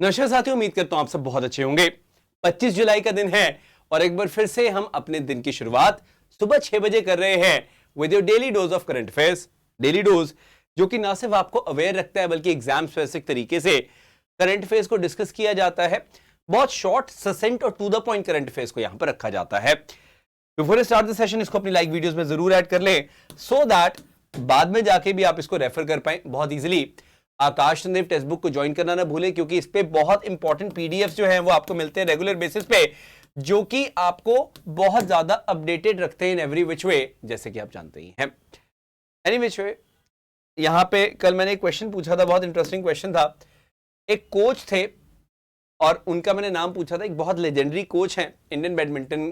नमस्कार साथियों, उम्मीद करता हूं आप सब बहुत अच्छे होंगे। 25 जुलाई का दिन है और एक बार फिर से हम अपने दिन की शुरुआत सुबह 6 बजे कर रहे हैं with your daily dose of current affairs. Daily dose जो कि ना सिर्फ आपको अवेयर रखता है बल्कि एग्जाम स्पेसिफिक तरीके से करंट अफेयर्स को डिस्कस किया जाता है। बहुत शॉर्ट, ससेंट और to the point current affairs को यहां पर रखा जाता है। बिफोर स्टार्ट द सेशन इसको अपनी लाइक वीडियोस में जरूर ऐड कर लें सो दैट बाद में जाके भी आप इसको रेफर कर पाए बहुत इजीली। आकाश संदीप टेक्स्ट बुक को ज्वाइन करना ना भूलें, क्योंकि इस पे बहुत इंपॉर्टेंट पीडीएफ जो हैं वो आपको मिलते हैं रेगुलर बेसिस पे, जो कि आपको बहुत ज्यादा अपडेटेड रखते हैं इन एवरी विच वे, जैसे कि आप जानते ही हैं। एनी विच वे, यहां पे कल मैंने एक क्वेश्चन पूछा था, बहुत इंटरेस्टिंग क्वेश्चन था। एक कोच थे और उनका मैंने नाम पूछा था। एक बहुत लेजेंडरी कोच है इंडियन बैडमिंटन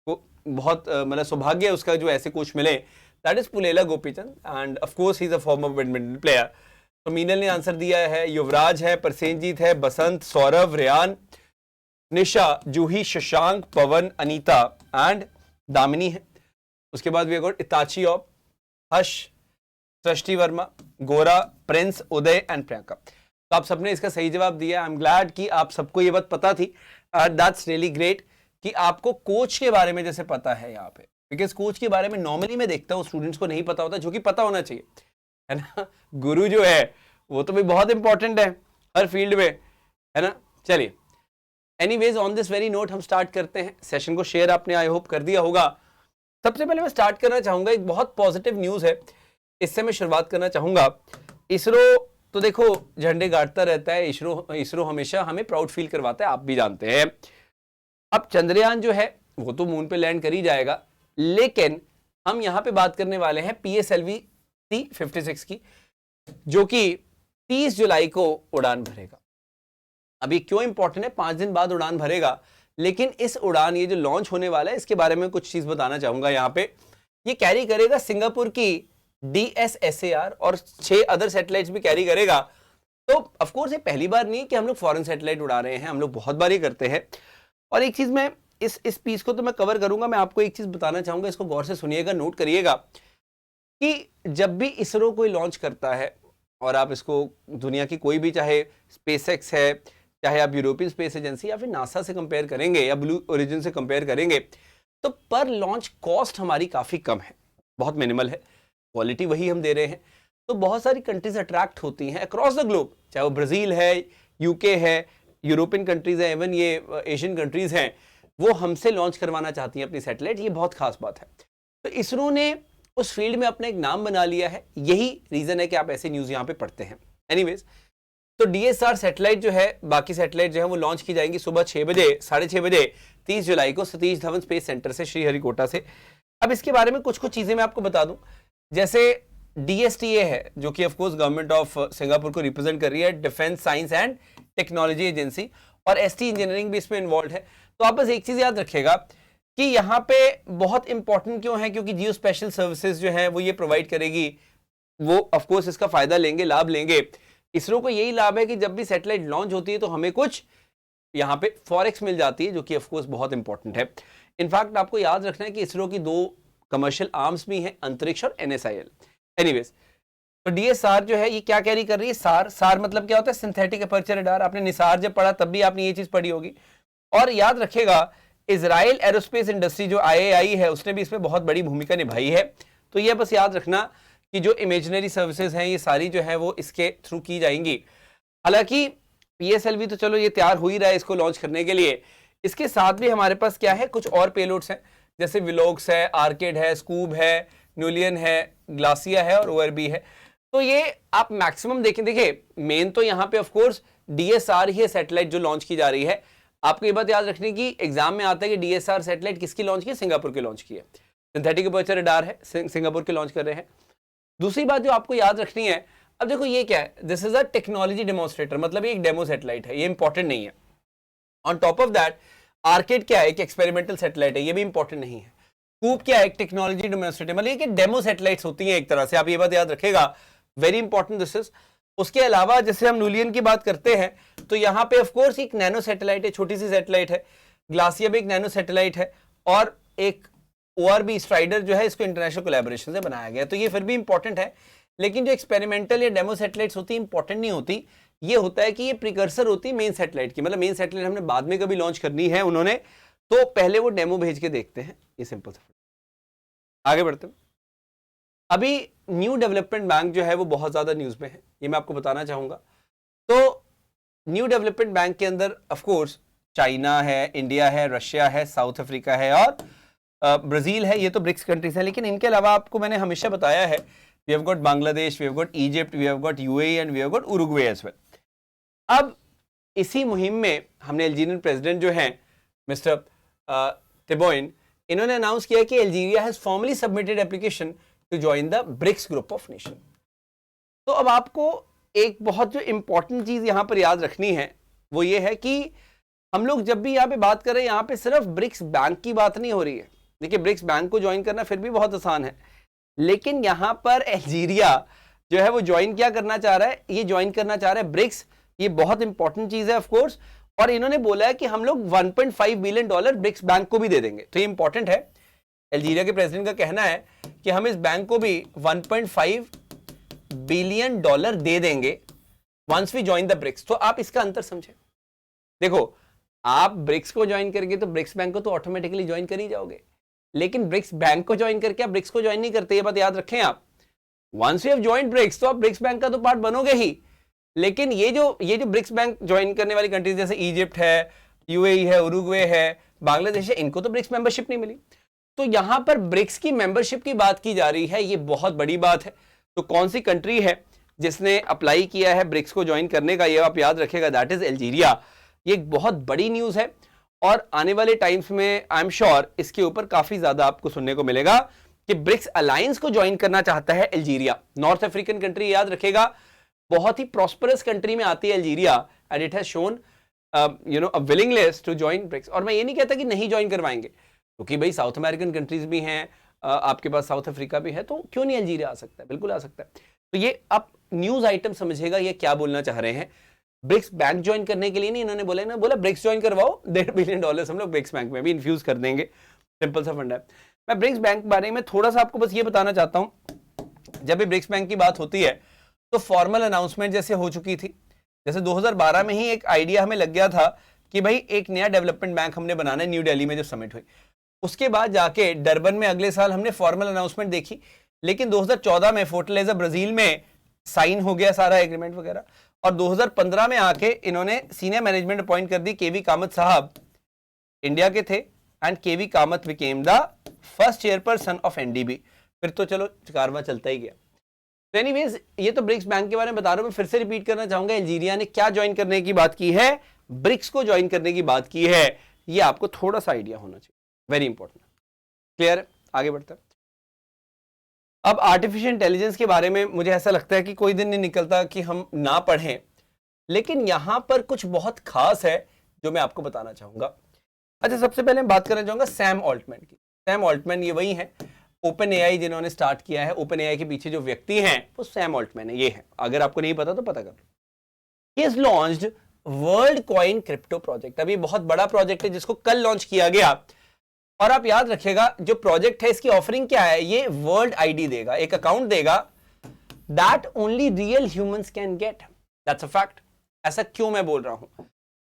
को, बहुत मतलब सौभाग्य है उसका जो ऐसे कोच मिले। That is Pullela Gopichand end of course he is a former badminton player. तो मीनल ने आंसर दिया है, युवराज है, प्रसेनजीत है, बसंत, सौरभ, रेयान, निशा, जूही, शशांक, पवन, अनीता एंड दामिनी है। उसके बाद वी गॉट इताची ऑफ, Harsh, Srishti Verma, Gora, Prince, Uday and Priyanka. तो आप सबने इसका सही जवाब दिया। आई एम ग्लैड कि आप सबको ये बात पता थी। दैट्स रियली ग्रेट कि आपको कोच के बारे में जैसे पता है यहाँ पे, बिकॉज कोच के बारे में नॉर्मली मैं देखता हूँ स्टूडेंट्स को नहीं पता होता, जो कि पता होना चाहिए, है ना। गुरु जो है वो तो भी बहुत इंपॉर्टेंट है हर फील्ड में, है ना। चलिए, anyways on this very note हम स्टार्ट करते हैं। सेशन को शेयर आपने आई होप कर दिया होगा। सबसे पहले मैं स्टार्ट करना चाहूंगा, एक बहुत पॉजिटिव न्यूज है, इससे मैं शुरुआत करना चाहूंगा। इसरो तो देखो झंडे गाड़ता रहता है, इसरो हमेशा हमें प्राउड फील करवाता है, आप भी जानते हैं। अब चंद्रयान जो है वो तो मून पे लैंड कर ही जाएगा, लेकिन हम यहां पे बात करने वाले हैं PSLV C56 की, जो कि 30 जुलाई को उड़ान भरेगा। अभी क्यों इंपॉर्टेंट है, 5 दिन बाद उड़ान भरेगा, लेकिन इस उड़ान ये जो लॉन्च होने वाला है इसके बारे में कुछ चीज बताना चाहूंगा। यहाँ पे ये कैरी करेगा सिंगापुर की DSSAR और 6 अदर सैटेलाइट्स भी कैरी करेगा। तो ऑफ कोर्स ये पहली बार नहीं कि हम लोग फॉरेन सैटेलाइट उड़ा रहे हैं, हम लोग बहुत बार ये करते हैं। और एक चीज मैं इस पीस को तो मैं कवर करूंगा, मैं आपको एक चीज बताना चाहूंगा, इसको गौर से सुनिएगा, नोट करिएगा कि जब भी इसरो कोई लॉन्च करता है और आप इसको दुनिया की कोई भी, चाहे स्पेसएक्स है, चाहे आप यूरोपियन स्पेस एजेंसी या फिर नासा से कंपेयर करेंगे या ब्लू ओरिजिन से कंपेयर करेंगे, तो पर लॉन्च कॉस्ट हमारी काफ़ी कम है, बहुत मिनिमल है, क्वालिटी वही हम दे रहे हैं। तो बहुत सारी कंट्रीज अट्रैक्ट होती हैं अक्रॉस द ग्लोब, चाहे वो ब्राज़ील है, यूके है, यूरोपियन कंट्रीज हैं, इवन ये एशियन कंट्रीज हैं, वो हमसे लॉन्च करवाना चाहती हैं अपनी सैटेलाइट। ये बहुत खास बात है। तो इसरो ने उस फील्ड में अपना एक नाम बना लिया है, यही रीजन है कि आप ऐसे न्यूज यहाँ पे पढ़ते हैं। एनीवेज, तो DSR सैटेलाइट जो है, बाकी सैटेलाइट जो है वो लॉन्च की जाएंगी सुबह 6 बजे, 6:30 बजे 30 जुलाई को सतीश धवन स्पेस सेंटर से, श्रीहरिकोटा से। अब इसके बारे में कुछ चीजें मैं आपको बता दूं, जैसे DSTA है जो कि ऑफकोर्स गवर्नमेंट ऑफ सिंगापुर को रिप्रेजेंट कर रही है, defence science and technology agency, और ST इंजीनियरिंग भी इसमें इन्वॉल्व है। तो आप बस एक चीज याद रखिएगा कि यहाँ पे बहुत इंपॉर्टेंट क्यों है, क्योंकि जियो स्पेशल सर्विसेज जो है वो ये प्रोवाइड करेगी, वो ऑफ कोर्स इसका फायदा लेंगे, लाभ लेंगे। इसरो को यही लाभ है कि जब भी सैटेलाइट लॉन्च होती है तो हमें कुछ यहाँ पे फॉरेक्स मिल जाती है, जो कि ऑफ कोर्स बहुत इंपॉर्टेंट है। इनफैक्ट आपको याद रखना है कि इसरो की 2 कमर्शियल आर्म्स भी हैं, अंतरिक्ष और NSIL। एनीवेज, तो DSR जो है ये क्या कैरी कर रही है, सार मतलब क्या होता है, सिंथेटिक अपर्चर रडार। आपने निसार जब पढ़ा तब भी आपने ये चीज पढ़ी होगी। और याद रखेगा इजराइल एरोस्पेस इंडस्ट्री जो IAI है, उसने भी इसमें बहुत बड़ी भूमिका निभाई है। तो ये बस याद रखना कि जो इमेजिनरी सर्विसेज हैं ये सारी जो है वो इसके थ्रू की जाएंगी। हालांकि PSLV तो चलो ये तैयार हो ही रहा है इसको लॉन्च करने के लिए, इसके साथ भी हमारे पास क्या है, कुछ और पेलोड्स हैं, जैसे विलोक्स है, आर्किड है, स्कूब है, न्यूलियन है, ग्लासिया है और ORB है। तो ये आप मैक्सिमम देखिए, मेन तो यहाँ पे ऑफकोर्स DSR ही है सैटेलाइट जो लॉन्च की जा रही है। आपको ये बात याद रखनी की एग्जाम में आता है कि DSR सैटेलाइट किसकी लॉन्च की है, सिंगापुर की लॉन्च की है। सिंथेटिक अपर्चर रडार है, सिंगापुर के लॉन्च कर रहे हैं। दूसरी बात जो आपको याद रखनी है, अब देखो ये क्या है, this is a technology demonstrator, मतलब ये एक डेमो सैटेलाइट है, ये इंपॉर्टेंट नहीं है। On top of that, orchid क्या है, एक एक्सपेरिमेंटल सैटेलाइट है, ये भी इंपॉर्टेंट नहीं है। कूप क्या है, एक टेक्नोलॉजी डेमोन्स्ट्रेटर, मतलब ये डेमो सैटेलाइट्स होती हैं एक तरह से, आप ये बात याद रखेगा, वेरी इंपॉर्टेंट दिस इज। उसके अलावा जैसे हम न्यूलियन की बात करते हैं तो यहाँ पे ऑफ कोर्स एक नैनो सैटेलाइट है, छोटी सी सैटेलाइट है, ग्लासिया भी एक नैनो सैटेलाइट है, और एक ORB स्ट्राइडर जो है, इसको इंटरनेशनल कोलैबोरेशन से बनाया गया। तो ये फिर भी इंपॉर्टेंट है, लेकिन जो एक्सपेरिमेंटल या डेमो सैटेलाइट्स होती है इंपॉर्टेंट नहीं होती, ये होता है कि ये प्रिकर्सर होती है मेन सैटेलाइट की, मतलब मेन सैटेलाइट हमने बाद में कभी लॉन्च करनी है उन्होंने, तो पहले वो डेमो भेज के देखते हैं। ये सिंपल सा। आगे बढ़ते हैं। अभी न्यू डेवलपमेंट बैंक जो है वो बहुत ज्यादा न्यूज में है, ये मैं आपको बताना चाहूंगा। तो न्यू डेवलपमेंट बैंक के अंदर ऑफ कोर्स चाइना है, इंडिया है, रशिया है, साउथ अफ्रीका है और ब्राजील है। ये तो ब्रिक्स कंट्रीज हैं, लेकिन इनके अलावा आपको मैंने हमेशा बताया है we have got Bangladesh, we have got Egypt, we have got UAE and we have got Uruguay as well. अब इसी मुहिम में हमने अल्जीरियन प्रेसिडेंट जो हैं मिस्टर टिबोइन, इन्होंने अनाउंस किया कि Algeria has formally submitted application to join the BRICS group of nation. तो अब आपको एक बहुत जो इंपॉर्टेंट चीज यहां पर याद रखनी है वो ये है कि हम लोग जब भी यहाँ पे बात कर रहे हैं, यहाँ पे सिर्फ ब्रिक्स बैंक की बात नहीं हो रही है। देखिए ब्रिक्स बैंक को ज्वाइन करना फिर भी बहुत आसान है, लेकिन यहाँ पर अल्जीरिया जो है वो ज्वाइन क्या करना चाह रहा है, ये ज्वाइन करना चाह रहा है ब्रिक्स। ये बहुत इंपॉर्टेंट चीज है ऑफ कोर्स, और इन्होंने बोला है कि हम लोग 1.5 बिलियन डॉलर ब्रिक्स बैंक को भी दे देंगे। तो ये इंपॉर्टेंट है। अल्जीरिया के प्रेसिडेंट का कहना है कि हम इस बैंक को भी 1.5 बिलियन डॉलर दे देंगे once we join the BRICS. तो आप इसका अंतर समझे। देखो आप ब्रिक्स को ज्वाइन करके तो ब्रिक्स बैंक को तो ऑटोमेटिकली ज्वाइन कर ही जाओगे, लेकिन ब्रिक्स बैंक को ज्वाइन करके आप ब्रिक्स को ज्वाइन नहीं करते। ये बात याद रखें आप। Once you have joined BRICS तो आप ब्रिक्स बैंक का तो पार्ट बनोगे ही, लेकिन ये जो ब्रिक्स बैंक ज्वाइन करने वाली कंट्रीज जैसे इजिप्ट है, यूएई है, उरुग्वे है, बांग्लादेश है, इनको तो ब्रिक्स मेंबरशिप नहीं मिली। तो यहां पर ब्रिक्स की मेंबरशिप की बात की जा रही है, ये बहुत बड़ी बात है। तो कौन सी कंट्री है जिसने अप्लाई किया है ब्रिक्स को ज्वाइन करने का, ये आप याद रखेगा, दैट इज अल्जीरिया। ये एक बहुत बड़ी न्यूज है और आने वाले टाइम्स में आई एम श्योर इसके ऊपर काफी ज्यादा आपको सुनने को मिलेगा कि ब्रिक्स अलायंस को ज्वाइन करना चाहता है अल्जीरिया। नॉर्थ अफ्रीकन कंट्री, याद रखेगा, बहुत ही प्रॉस्परस कंट्री में आती है Algeria, and it has shown a willingness to join BRICS. और मैं ये नहीं कहता कि नहीं ज्वाइन करवाएंगे, क्योंकि भाई साउथ अमेरिकन कंट्रीज भी हैं, आपके पास साउथ अफ्रीका भी है, तो क्यों नहीं अल्जीरिया आ सकता है, बिल्कुल आ सकता है। तो ये आप न्यूज आइटम समझिएगा ये क्या बोलना चाह रहे हैं। ब्रिक्स बैंक ज्वाइन करने के लिए नहीं, इन्होंने बोला ब्रिक्स ज्वाइन करवाओ, $1.5 बिलियन हम लोग ब्रिक्स बैंक में भी इन्फ्यूज कर देंगे। सिंपल सा फंडा है। मैं ब्रिक्स बैंक बारे में थोड़ा सा आपको बस ये बताना चाहता हूं। जब भी ब्रिक्स बैंक की बात होती है तो फॉर्मल अनाउंसमेंट जैसे हो चुकी थी, जैसे 2012 में ही एक आइडिया हमें लग गया था कि भाई एक नया डेवलपमेंट बैंक हमने बनाना है, न्यू दिल्ली में जब समिट हुई। उसके बाद जाके डरबन में अगले साल हमने फॉर्मल अनाउंसमेंट देखी, लेकिन 2014 में फोर्टलेजा ब्राजील में साइन हो गया सारा एग्रीमेंट वगैरह, और 2015 में आके इन्होंने सीनियर मैनेजमेंट अपॉइंट कर दी। केवी कामत साहब इंडिया के थे, and KV Kamath became the first chairperson of NDB. फिर तो चलो कारवा चलता ही गया। तो एनीवेज ये तो ब्रिक्स बैंक के बारे में बता रहा हूं। मैं फिर से रिपीट करना चाहूंगा, अल्जीरिया ने क्या ज्वाइन करने की बात की है, ब्रिक्स को ज्वाइन करने की बात की है। ये आपको थोड़ा सा आइडिया होना चाहिए, वेरी इंपॉर्टेंट। क्लियर है? आगे बढ़ता है। अब आर्टिफिशियल इंटेलिजेंस के बारे में मुझे ऐसा लगता है कि कोई दिन नहीं निकलता कि हम ना पढ़ें, लेकिन यहां पर कुछ बहुत खास है जो मैं आपको बताना चाहूंगा। अच्छा, सबसे पहले मैं बात करना चाहूंगा सैम ऑल्टमैन की। सैम ऑल्टमैन ये वही है ओपन एआई जिन्होंने स्टार्ट किया है। ओपन एआई के पीछे जो व्यक्ति हैं वो सैम ऑल्टमैन है। ये है, अगर आपको नहीं पता तो पता कर लो। He has launched Worldcoin crypto project. अभी बहुत बड़ा प्रोजेक्ट है जिसको कल लॉन्च किया गया। और आप याद रखिएगा जो प्रोजेक्ट है इसकी ऑफरिंग क्या है, ये वर्ल्ड आईडी देगा, एक अकाउंट देगा that only real humans can get. That's a fact. ऐसा क्यों मैं बोल रहा हूं,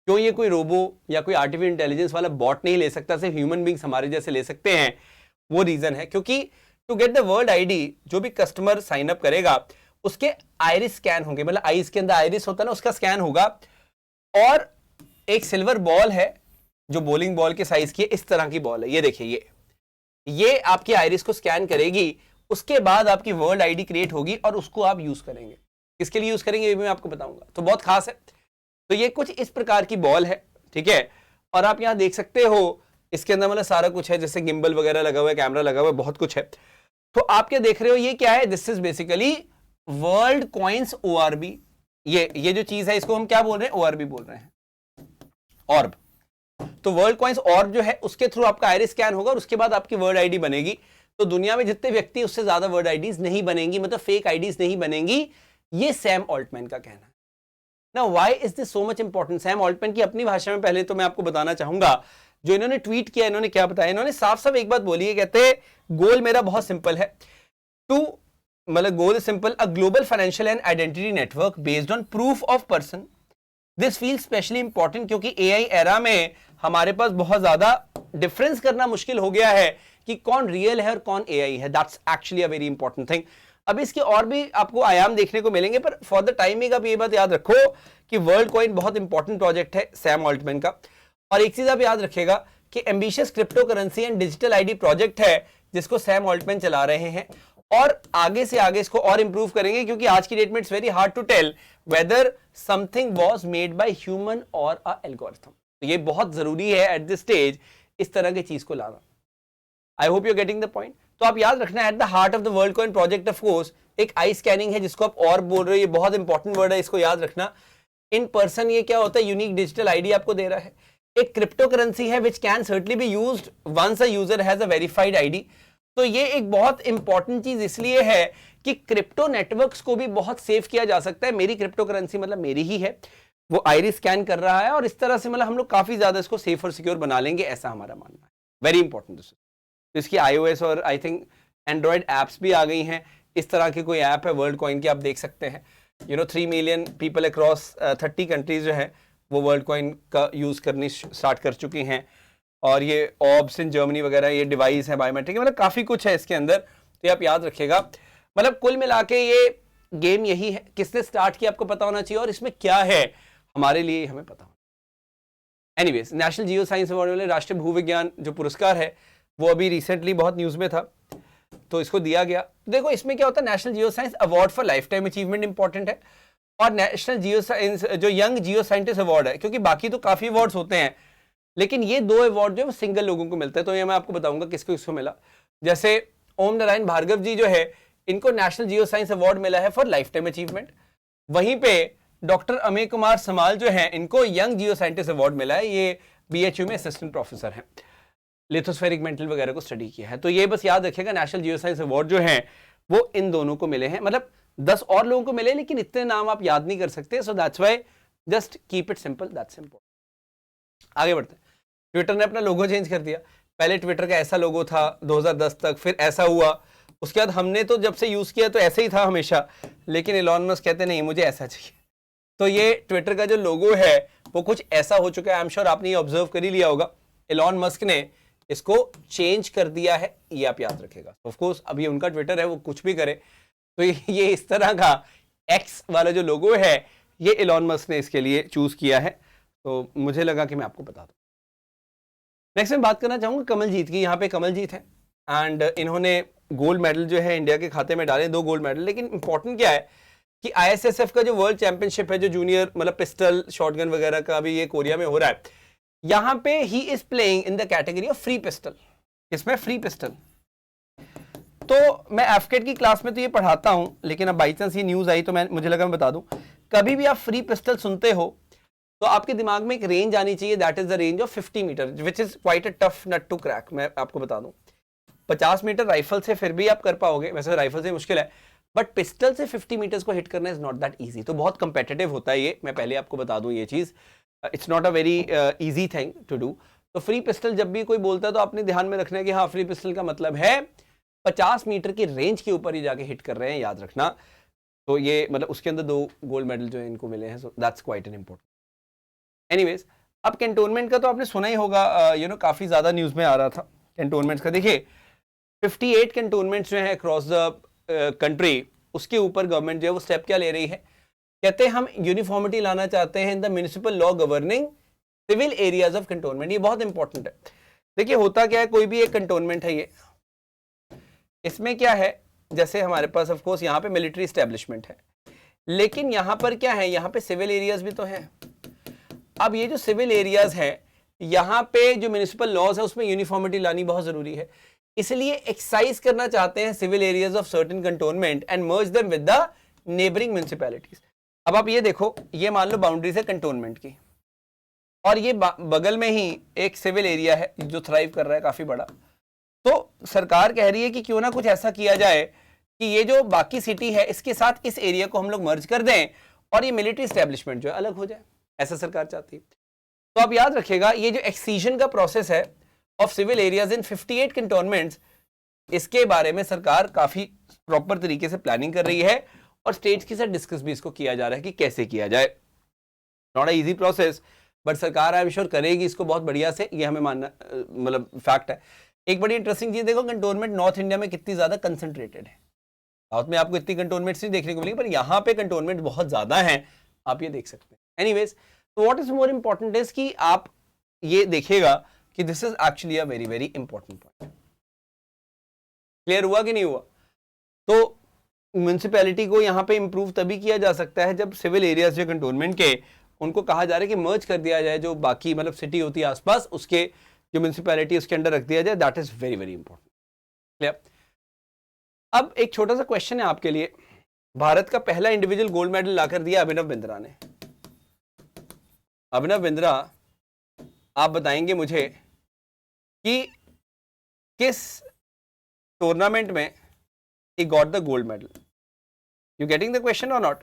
क्यों ये कोई रोबो या कोई आर्टिफिशियल इंटेलिजेंस वाला बॉट नहीं ले सकता, सिर्फ ह्यूमन बींग्स हमारे जैसे ले सकते हैं। वो रीजन है क्योंकि to get the world ID जो भी कस्टमर साइन अप करेगा उसके आइरिस स्कैन होंगे, मतलब आईज के अंदर आइरिस होता है ना, उसका स्कैन होगा। और एक सिल्वर बॉल है जो बॉलिंग बॉल के साइज की है, इस तरह की बॉल है, ये देखिए, ये आपकी आइरिस को स्कैन करेगी। उसके बाद आपकी वर्ल्ड आईडी क्रिएट होगी और उसको आप यूज करेंगे। किसके लिए यूज करेंगे ये भी मैं आपको बताऊंगा, तो बहुत खास है। तो ये कुछ इस प्रकार की बॉल है, ठीक है। और आप यहां देख सकते हो इसके अंदर मतलब सारा कुछ है, जैसे गिम्बल वगैरह लगा हुआ है, कैमरा लगा हुआ है, बहुत कुछ है। तो आप क्या देख रहे हो, ये क्या है, this is basically world coins ओआरबी। ये जो चीज है इसको हम क्या बोल रहे हैं, ओआरबी बोल रहे हैं, ऑर्ब। तो वर्ल्ड कॉइन्स ऑर्ब जो है उसके थ्रू आपका आइरिस स्कैन होगा और उसके बाद आपकी वर्ल्ड आईडी बनेगी। तो दुनिया में जितने व्यक्ति उससे ज्यादा वर्ल्ड आईडीज नहीं बनेंगी, मतलब फेक आईडीज नहीं बनेंगी। ये सैम ऑल्टमैन का कहना है। ना why is this so much important. Sam Altman की अपनी भाषा में पहले तो मैं आपको बताना चाहूंगा, जो इन्होंने ट्वीट किया, इन्होंने क्या बताया, इन्होंने साफ साफ एक बात बोली है, कहते गोल मेरा बहुत सिंपल है, टू मतलब goal is simple, a global financial and identity network based on proof of person. This feel specially important क्योंकि एआई एरा में हमारे पास बहुत ज्यादा डिफरेंस करना मुश्किल हो गया है कि कौन रियल है और कौन एआई है। That's actually a very important thing. अब इसके और भी आपको आयाम देखने को मिलेंगे, पर फॉर द टाइमिंग आप ये बात याद रखो कि वर्ल्ड कॉइन बहुत इंपॉर्टेंट प्रोजेक्ट है सैम ऑल्टमैन का। और एक चीज आप याद रखिएगा कि ambitious crypto currency and digital ID project है जिसको सैम ऑल्टमैन चला रहे हैं, और आगे से आगे इसको और इंप्रूव करेंगे क्योंकि आज की डेट में it's very hard to tell whether something was made by human और अ एल्गोरिथम। तो ये बहुत जरूरी है एट दिस स्टेज इस तरह की चीज को लाना। I hope you getting the point. तो आप याद रखना, at the heart of the world coin project of course एक आई स्कैनिंग है जिसको आप और बोल रहे हो, ये बहुत इंपॉर्टेंट वर्ड है, इसको याद रखना। इन पर्सन ये क्या होता है, यूनिक डिजिटल आईडी आपको दे रहा है। एक क्रिप्टो करेंसी है which can certainly be used once a user has a verified ID. तो ये एक बहुत इंपॉर्टेंट चीज इसलिए है कि क्रिप्टो नेटवर्क्स को भी बहुत सेव किया जा सकता है। मेरी क्रिप्टो करेंसी मतलब मेरी ही है, वो आईडी स्कैन कर रहा है और इस तरह से मतलब हम लोग काफी ज्यादा इसको सेफ और सिक्योर बना लेंगे, ऐसा हमारा मानना है। Very important. तो इसकी iOS और आई थिंक एंड्रॉयड एप्स भी आ गई हैं। इस तरह की कोई ऐप है वर्ल्ड कॉइन की, आप देख सकते हैं। 3 मिलियन पीपल अक्रॉस 30 कंट्रीज जो है वो वर्ल्ड कॉइन का यूज करनी स्टार्ट कर चुकी हैं। और ये ऑब्स इन जर्मनी वगैरह ये डिवाइस है, बायोमेट्रिक, मतलब काफी कुछ है इसके अंदर। तो ये आप याद रखिएगा। मतलब कुल मिला के ये गेम यही है, किसने स्टार्ट किया आपको पता होना चाहिए और इसमें क्या है हमारे लिए हमें पता होना। Anyways, national geo science award वाले राष्ट्रीय भूविज्ञान जो पुरस्कार है वो अभी रिसेंटली बहुत न्यूज में था, तो इसको दिया गया। देखो इसमें क्या होता है, national geo science award for life time achievement important है, और नेशनल जियो साइंस जो यंग जियो साइंटिस्ट अवार्ड है, क्योंकि बाकी तो काफी अवार्ड्स होते हैं लेकिन ये 2 अवार्ड जो है वो सिंगल लोगों को मिलता है। तो ये मैं आपको बताऊंगा किसको किसको मिला। जैसे ओम नारायण भार्गव जी जो है, इनको नेशनल जियो साइंस अवार्ड मिला है फॉर लाइफ टाइम अचीवमेंट। वहीं पे डॉक्टर अमेय कुमार समाल जो है, इनको यंग जियो साइंटिस्ट अवार्ड मिला है। ये BHU में असिस्टेंट प्रोफेसर हैं, लिथोस्फेरिक मेंटल वगैरह को स्टडी किया है। तो ये बस याद रखिएगा, नेशनल जियो साइंस अवार्ड जो है वो इन दोनों को मिले हैं। मतलब 10 और लोगों को मिले लेकिन इतने नाम आप याद नहीं कर सकते, so that's why just keep it simple, that's important. आगे बढ़ते हैं। ट्विटर ने अपना लोगो चेंज कर दिया। पहले ट्विटर का ऐसा लोगो था 2010 तक, फिर ऐसा हुआ, उसके बाद हमने तो जब से यूज किया तो ऐसे ही था हमेशा, लेकिन एलॉन मस्क कहते नहीं मुझे ऐसा चाहिए। तो ये ट्विटर का जो लोगो है वो कुछ ऐसा हो चुका है। आई एम श्योर आपने ये ऑब्जर्व कर ही लिया होगा, एलॉन मस्क ने इसको चेंज कर दिया है, ये आप याद रखेगा। ऑफ कोर्स अब ये उनका ट्विटर है, वो कुछ भी करे, तो ये इस तरह का एक्स वाला जो लोगो है ये एलॉन मस्क ने इसके लिए चूज किया है। तो मुझे लगा कि मैं आपको बता दूं। नेक्स्ट मैं बात करना चाहूंगा कमलजीत की। यहाँ पे कमलजीत है एंड इन्होंने गोल्ड मेडल जो है इंडिया के खाते में डाले, 2 गोल्ड मेडल। लेकिन इंपॉर्टेंट क्या है कि ISSF का जो वर्ल्ड चैंपियनशिप है, जो जूनियर मतलब पिस्टल शॉटगन वगैरह का अभी ये कोरिया में हो रहा है, यहाँ पे he is playing in the category of free pistol. इसमें फ्री पिस्टल, तो मैं एफकेट की क्लास में तो ये पढ़ाता हूँ, लेकिन अब बाई चांस ये न्यूज आई तो मुझे लगा मैं बता दूं। कभी भी आप फ्री पिस्टल सुनते हो तो आपके दिमाग में एक रेंज आनी चाहिए, that is the range of 50 metre, which is quite a tough nut to crack. मैं आपको बता दूं 50 मीटर राइफल से फिर भी आप कर पाओगे, वैसे राइफल से मुश्किल है, बट पिस्टल से 50 मीटर्स को हिट करना इज नॉट दैट इजी। तो बहुत कंपेटिटिव होता है ये, मैं पहले आपको बता दूं ये चीज, it's not a very easy thing to do. तो फ्री पिस्टल जब भी कोई बोलता है तो आपने ध्यान में रखना है कि हाँ, फ्री पिस्टल का मतलब है 50 मीटर की रेंज के ऊपर ही जाके हिट कर रहे हैं, याद रखना। तो ये मतलब उसके अंदर 2 गोल्ड मेडल जो है इनको मिले हैं, so that's quite an important. Anyways, अब कैंटोनमेंट का तो आपने सुना ही होगा, काफी ज्यादा न्यूज में आ रहा था कैंटोनमेंट्स का। देखिए 58 कैंटोनमेंट्स जो है अक्रॉस द कंट्री, उसके ऊपर गवर्नमेंट जो है वो स्टेप क्या ले रही है, कहते हैं हम यूनिफॉर्मिटी लाना चाहते हैं in the municipal law governing civil areas of cantonment. ये बहुत इंपॉर्टेंट है। देखिए होता क्या है, कोई भी एक कैंटोनमेंट है, ये इसमें क्या है, जैसे हमारे पास ऑफ कोर्स यहाँ पे मिलिट्री एस्टेब्लिशमेंट है, लेकिन यहाँ पर क्या है, यहाँ पे सिविल एरियाज भी तो हैं। अब ये जो सिविल एरियाज हैं, यहाँ पे जो म्युनिसिपल लॉज है उसमें यूनिफॉर्मिटी लानी बहुत जरूरी है, इसलिए एक्साइज करना चाहते हैं civil areas of certain cantonment and merge them with the neighbouring municipalities. अब आप ये देखो, ये मान लो बाउंड्रीज है कैंटोनमेंट की, और ये बगल में ही एक सिविल एरिया है जो थ्राइव कर रहा है काफी बड़ा। तो सरकार कह रही है कि क्यों ना कुछ ऐसा किया जाए कि ये जो बाकी सिटी है इसके साथ इस एरिया को हम लोग मर्ज कर दें और ये मिलिट्री एस्टेब्लिशमेंट जो है अलग हो जाए, ऐसा सरकार चाहती है। तो आप याद रखिएगा, ये जो एक्सीजन का प्रोसेस है of civil areas in 58 cantonments, इसके बारे में सरकार काफी प्रॉपर तरीके से प्लानिंग कर रही है और स्टेट्स के साथ डिस्कस भी इसको किया जा रहा है कि कैसे किया जाए। Not a easy process, but सरकार आई एम श्योर करेगी इसको बहुत बढ़िया से, ये हमें मानना मतलब फैक्ट है। एक बड़ी इंटरेस्टिंग चीज देखो, कंटोनमेंट नॉर्थ इंडिया में कितनी ज्यादा कंसंट्रेटेड है। साउथ में आपको इतनी कंटोनमेंट्स नहीं देखने को मिलेगी, पर यहाँ पे कंटोनमेंट बहुत ज्यादा है, आप ये देख सकते हैं। एनीवेज, तो what is more important is कि आप ये देखिएगा कि this is actually a very very important point. Clear हुआ कि नहीं हुआ? तो म्यूनिसिपैलिटी को यहाँ पे इंप्रूव तभी किया जा सकता है जब सिविल एरियाज जो कंटोनमेंट के, उनको कहा जा रहा है कि मर्ज कर दिया जाए, जो बाकी मतलब सिटी होती है आसपास उसके जो म्यूनिसिपैलिटी उसके अंडर रख दिया जाए। That is very very important. Clear? अब एक छोटा सा क्वेश्चन है आपके लिए। भारत का पहला इंडिविजुअल गोल्ड मेडल लाकर दिया अभिनव बिंद्रा ने। अभिनव बिंद्रा, आप बताएंगे मुझे कि किस टूर्नामेंट में he got the gold medal? You getting the question or not?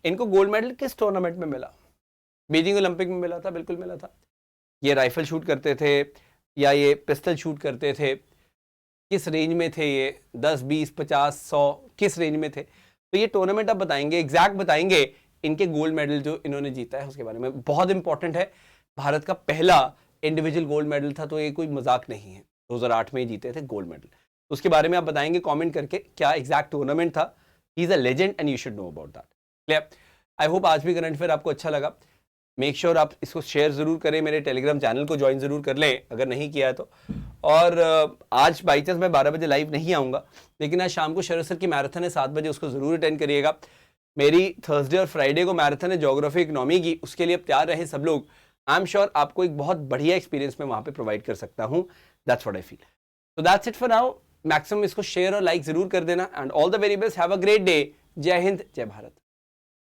इनको गोल्ड मेडल किस टूर्नामेंट में मिला? बीजिंग ओलंपिक में मिला था, बिल्कुल मिला था। ये राइफल शूट करते थे या ये पिस्टल शूट करते थे? किस रेंज में थे ये? 10, 20, 50, 100 किस रेंज में थे? तो ये टूर्नामेंट आप बताएंगे, एग्जैक्ट बताएंगे इनके गोल्ड मेडल जो इन्होंने जीता है उसके बारे में। बहुत इंपॉर्टेंट है, भारत का पहला इंडिविजुअल गोल्ड मेडल था, तो ये कोई मजाक नहीं है। 2008 में जीते थे गोल्ड मेडल। उसके बारे में आप बताएंगे कमेंट करके क्या एग्जैक्ट टूर्नामेंट था। He is a legend and you should know about that. Clear? I hope आज भी करंट अफेयर आपको अच्छा लगा। मेक श्योर आप इसको शेयर जरूर करें, मेरे टेलीग्राम चैनल को ज्वाइन जरूर कर लें अगर नहीं किया है तो। और आज बाई चांस मैं 12 बजे लाइव नहीं आऊँगा, लेकिन आज शाम को शरद सर की मैराथन है 7 बजे, उसको जरूर अटेंड करिएगा। मेरी थर्सडे और फ्राइडे को मैराथन है ज्योग्राफी इकोनॉमी की, उसके लिए अब तैयार रहे सब लोग। आई एम श्योर आपको एक बहुत बढ़िया एक्सपीरियंस मैं वहाँ पे प्रोवाइड कर सकता हूँ। That's what I feel. So that's it for now. Maximum इसको शेयर और लाइक जरूर कर देना and all the very best. Have a great day. जय हिंद, जय भारत।